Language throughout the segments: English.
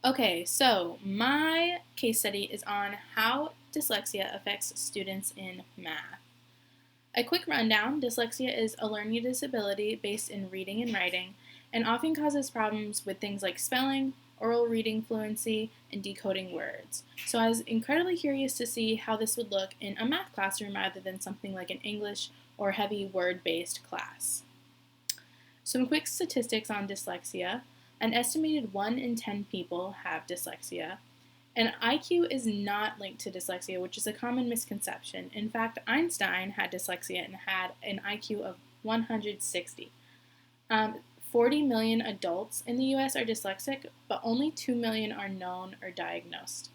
Okay, so my case study is on how dyslexia affects students in math. A quick rundown: dyslexia is a learning disability based in reading and writing and often causes problems with things like spelling, oral reading fluency, and decoding words. So I was incredibly curious to see how this would look in a math classroom rather than something like an English or heavy word-based class. Some quick statistics on dyslexia. An estimated 1 in 10 people have dyslexia. And IQ is not linked to dyslexia, which is a common misconception. In fact, Einstein had dyslexia and had an IQ of 160. 40 million adults in the US are dyslexic, but only 2 million are known or diagnosed.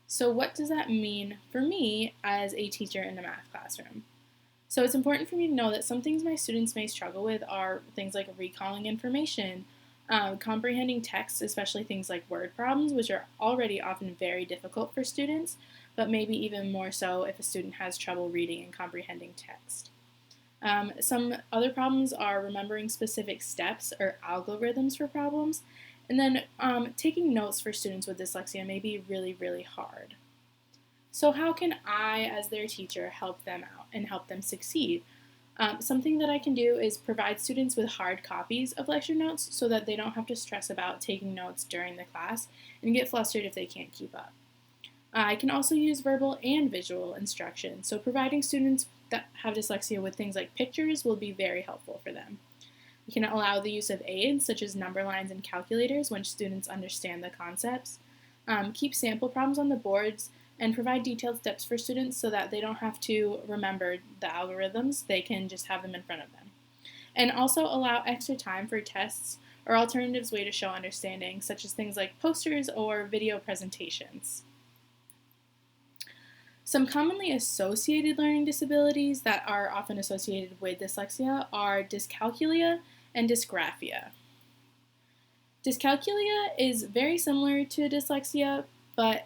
So, what does that mean for me as a teacher in a math classroom? So it's important for me to know that some things my students may struggle with are things like recalling information, comprehending text, especially things like word problems, which are already often very difficult for students, but maybe even more so if a student has trouble reading and comprehending text. Some other problems are remembering specific steps or algorithms for problems, and then taking notes for students with dyslexia may be really, really hard. So how can I, as their teacher, help them out and help them succeed? Something that I can do is provide students with hard copies of lecture notes so that they don't have to stress about taking notes during the class and get flustered if they can't keep up. I can also use verbal and visual instruction, so providing students that have dyslexia with things like pictures will be very helpful for them. We can allow the use of aids such as number lines and calculators when students understand the concepts. Keep sample problems on the boards and provide detailed steps for students so that they don't have to remember the algorithms, they can just have them in front of them. And also allow extra time for tests or alternatives way to show understanding, such as things like posters or video presentations. Some commonly associated learning disabilities that are often associated with dyslexia are dyscalculia and dysgraphia. Dyscalculia is very similar to dyslexia, but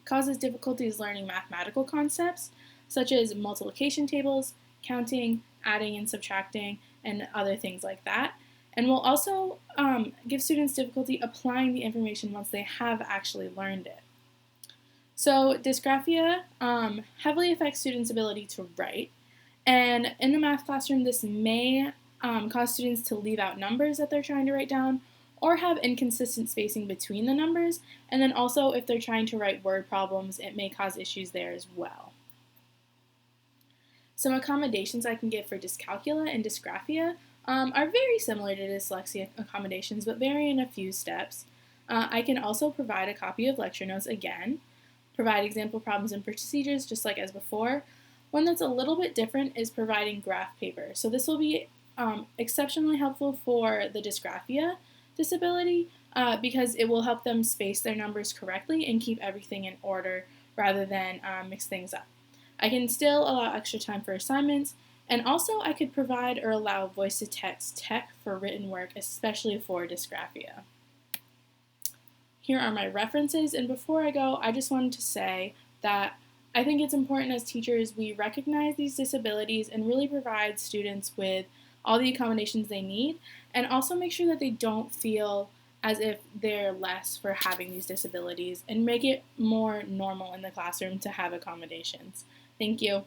causes difficulties learning mathematical concepts such as multiplication tables, counting, adding and subtracting, and other things like that. And will also give students difficulty applying the information once they have actually learned it. So dysgraphia heavily affects students' ability to write. And in the math classroom, this may cause students to leave out numbers that they're trying to write down or have inconsistent spacing between the numbers. And then also, if they're trying to write word problems, it may cause issues there as well. Some accommodations I can give for dyscalculia and dysgraphia are very similar to dyslexia accommodations, but vary in a few steps. I can also provide a copy of lecture notes again, provide example problems and procedures just like as before. One that's a little bit different is providing graph paper. So this will be exceptionally helpful for the dysgraphia disability because it will help them space their numbers correctly and keep everything in order rather than mix things up. I can still allow extra time for assignments, and also I could provide or allow voice-to-text tech for written work, especially for dysgraphia. Here are my references, and before I go, I just wanted to say that I think it's important as teachers we recognize these disabilities and really provide students with all the accommodations they need, and also make sure that they don't feel as if they're less for having these disabilities and make it more normal in the classroom to have accommodations. Thank you.